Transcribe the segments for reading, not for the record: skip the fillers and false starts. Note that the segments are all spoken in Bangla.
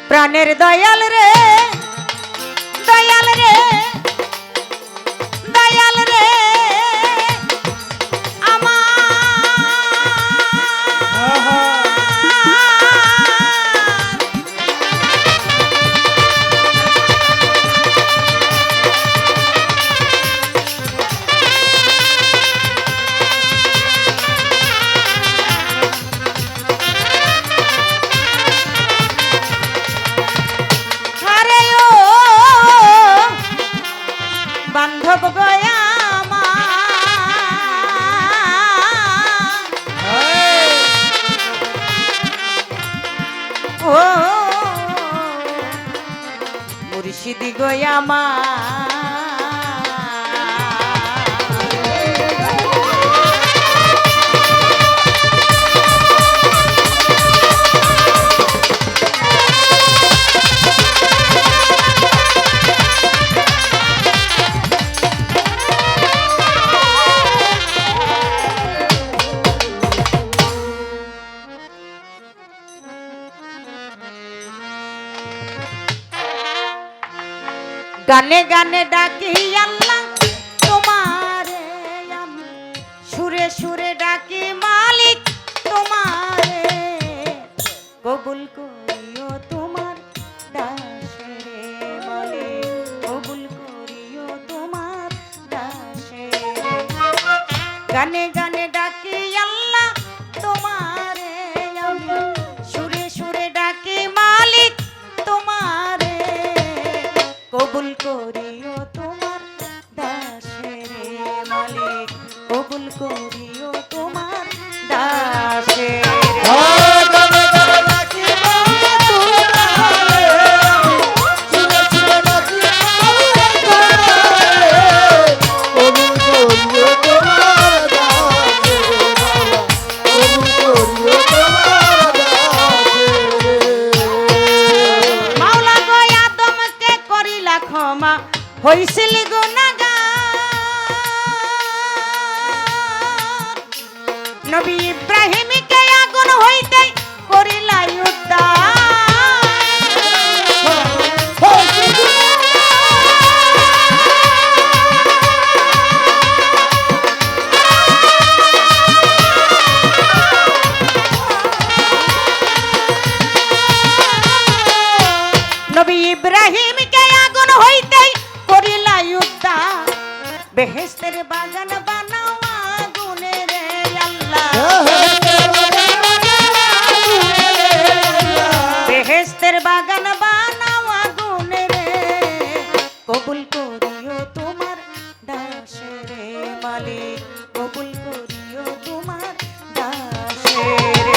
প্রাণের দয়াল রে দয়াল রে দয়াল রে বান্ধব গয়া ও মুর্শিদি গয়া মা গানে গানে ডাকি আল্লাহ তোমারে আমি সুরে সুরে ডাকি মালিক তোমারে কবুল করিও তোমার দাসেরে মালিক কবুল করিও তোমার দাসেরে গানে গানে ডাকি আল্লাহ তোমারে আমি সুরে সুরে ডাকি মালিক তোমারে কবুল করিও তোমার দাসেরে মালিক কবুল করিও তোমার দাসেরে হইছিল গুনাহগার নবী ইব্রাহিমকে আগুন হইতে করিলা উদ্ধার নবী ইব্রাহিমকে আগুন হইতে বেহেশতের বাগান বানাও আগুনে রে আল্লাহ বেহেশতের বাগান বানাও আগুনে রে কবুল করিও তোমার দাসেরে মালিক কবুল করিও তোমার দাসেরে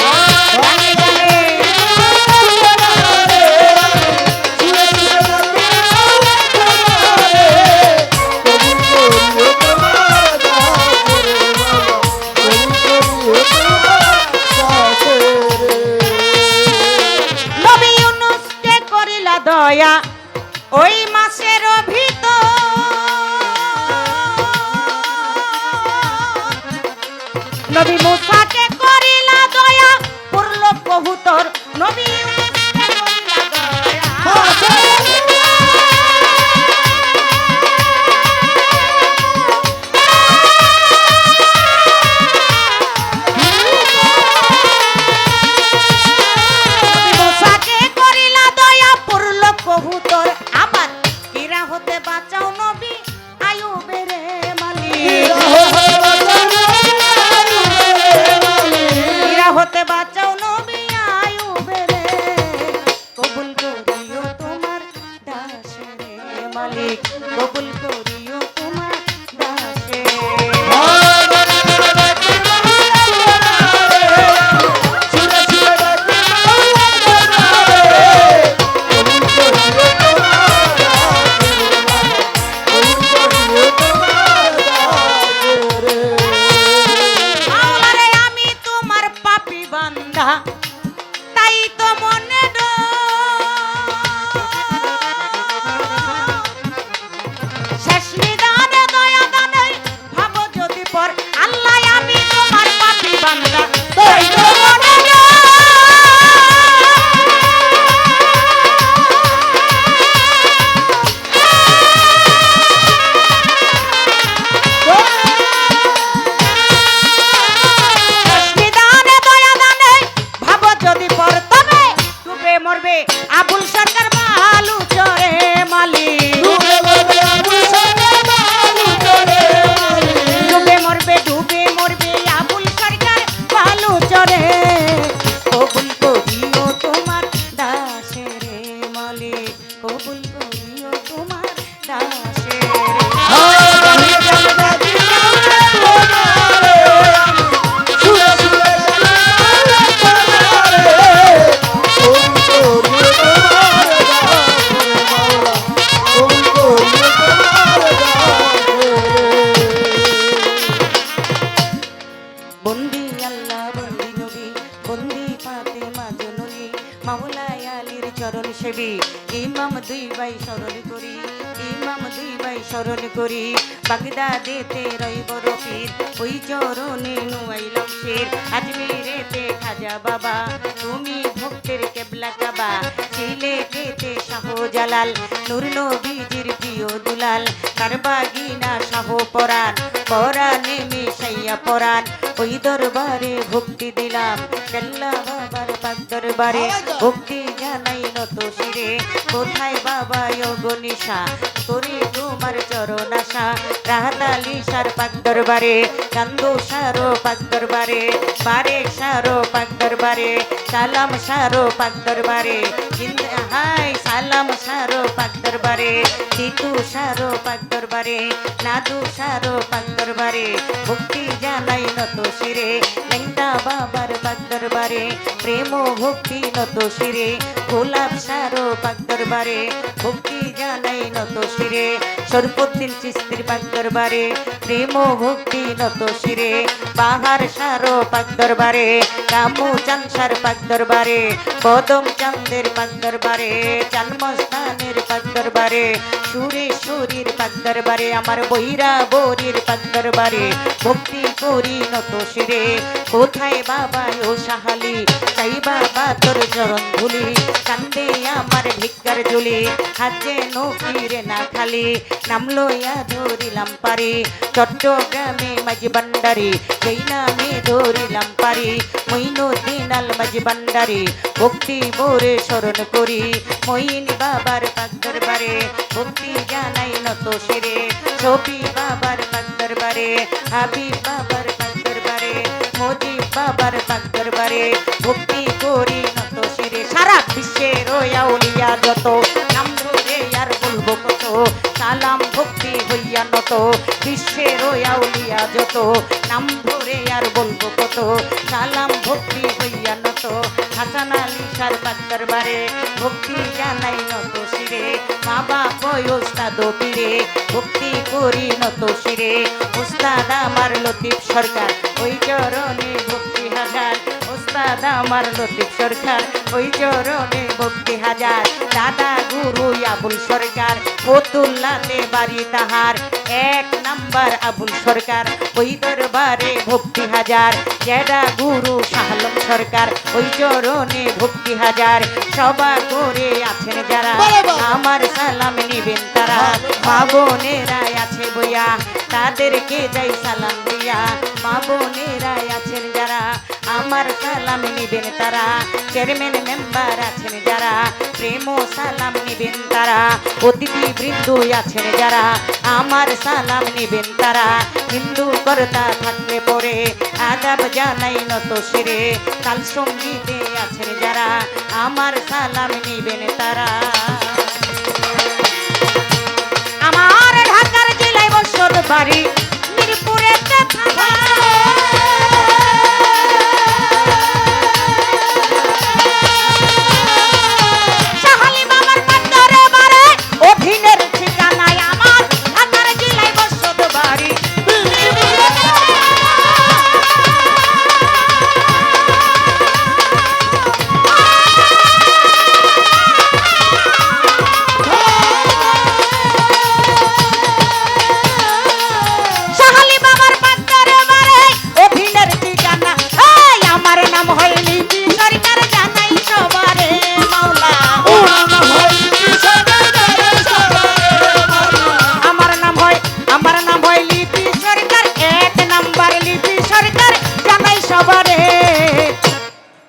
দয়া ওই মাসের ভিতর নবী মুসাকে করিলা দয়া পড়ল কবুতর নবী কবুতর আবার কিরা হতে বাঁচাও নবী আয়ুবের মালিক কিরা হতে বাঁচাও নবী আয়ুবের কবুল করিও তোমার দাসেরে মালিক কবুল করিও তোমার দাসেরে তাই তো মনে শেষ মরবে আবুল সরকার বালু চরে মালিক ডুবে মরবে আবুল সরকার বালু চরে কবুল করিও তোমার দাসের মালিক কবুল করিও তোমার দাসের বন্দি আল্লাহ বন্দি নবী বন্দি ফাতেমা জননী মাওলায় আলীর চরণ সেবী ইমাম দুই ভাই স্মরণ করি ইমাম দুই ভাই স্মরণ করি বাগদাদেতে রইব রফির ওই চরণে নুয়াইলাম শের আজমিরেতে খাজা বাবা তুমি ভক্তের কেবলা কাবা সিলেটেতে শাহজালাল নূর নবীজির প্রিয় দুলাল কারবাগিনা শাহ পরাণ পরাণে মিশাইয়া পরাণ ওই দরবারে ভক্তি দিলাম কেল্লা বাবার পাক দরবারে ভক্তি জানাই নত শিরে কোথায় বাবা যোগনিশা করি তোমার চরণ আশা রাহাতালি সার পাক দরবারে কান্দো সারো পাক দরবারে বারে সারো পাক দরবারে সালাম সারো পাক দরবারে হাই সালাম সারো পাক দরবারে তিতু সারো পাক দরবারে নাদু সারো পাক দরবারে ভক্তি জানাই নত শিরে লেংটা বাবার পাক দরবারে প্রেম ভক্তি নত শিরে গোলাপ সারো পাক দরবারে ভক্তি জানাই নত শিরে সরপুদ্দিন চিস্তির পাক দরবারে প্রেম ভক্তি নত শিরে বাহার সারো পাক দরবারে রামু চানসার পাক দরবারে কদম চাঁদের পাক দরবারে চালমস্তানের পাক দরবারে সুরেশ্বরীর পাক দরবারে আমার বৈরা বরির পাক দরবারে ভক্তি করি নত শিরে কোথায় বাবা ও সাহালি তাই বাবা তোর চরণ ধুলি কান্দে আমার ভিক্ষার ঝুলি হাজে নফিরে না খালি নাম লইয়া ধরিলাম পারি চট্টগ্রামে মাঝি ভান্ডারি যেই নামে ধরিলাম পারি মঈনুদ্দিন আল মাঝি ভান্ডারি ভক্তি মোরে স্মরণ করি মঈন বাবার পাক দরবারে ভক্তি জানাই নত শিরে শফি বাবার পাক দরবারে হাবিব বাবার পাক দরবারে মোজিব বাবার পাক দরবারে ভক্তি করি নত শিরে সারা বিশ্বের আউলিয়া যত নাম ধরে আর বলবো কত সালাম ভক্তি হইয়া নত বিশ্বের আউলিয়া যত নাম ধরে আর বলবো কত সালাম ভক্তি হইয়া নত হাসান আলী সার পাক দরবারে ভক্তি জানাই নত শিরে মা বাপ ওস্তাদ পীরে ভক্তি করি নত শিরে ওস্তাদ আমার লতিফ সরকার ওই চরণে ভক্তি হাজার ওস্তাদ আমার লতিফ সরকার ওই চরণে ভক্তি হাজার দাদা গুরু আবুল সরকার ফতুল্লাতে বাড়ি তাহার এক নাম্বার আবুল সরকার ওই দরবারে ভক্তি হাজার জেডা গুরু শাহলম সরকার ওই চরণে ভক্তি হাজার সভা করে আছেন যারা আমার সালাম নিবেন তারা মা বোনেরা আছে বইয়া তাদেরকে যাই সালাম দিয়া মা বোনেরা আছেন যারা আমার সালাম নিবেন তারা চেয়ারম্যান মেম্বার আছেন যারা প্রেম সালাম নিবেন তারা অতিথি বৃন্দ আছেন যারা আমার সালাম নিবেন তারা হিন্দু কর্তা থাকলে পরে আদাব জানাই নত শিরে কাল সঙ্গীতে আছেন যারা আমার সালাম নিবেন তারা আমার ঢাকার জেলায় বসত বাড়ি মিরপুরে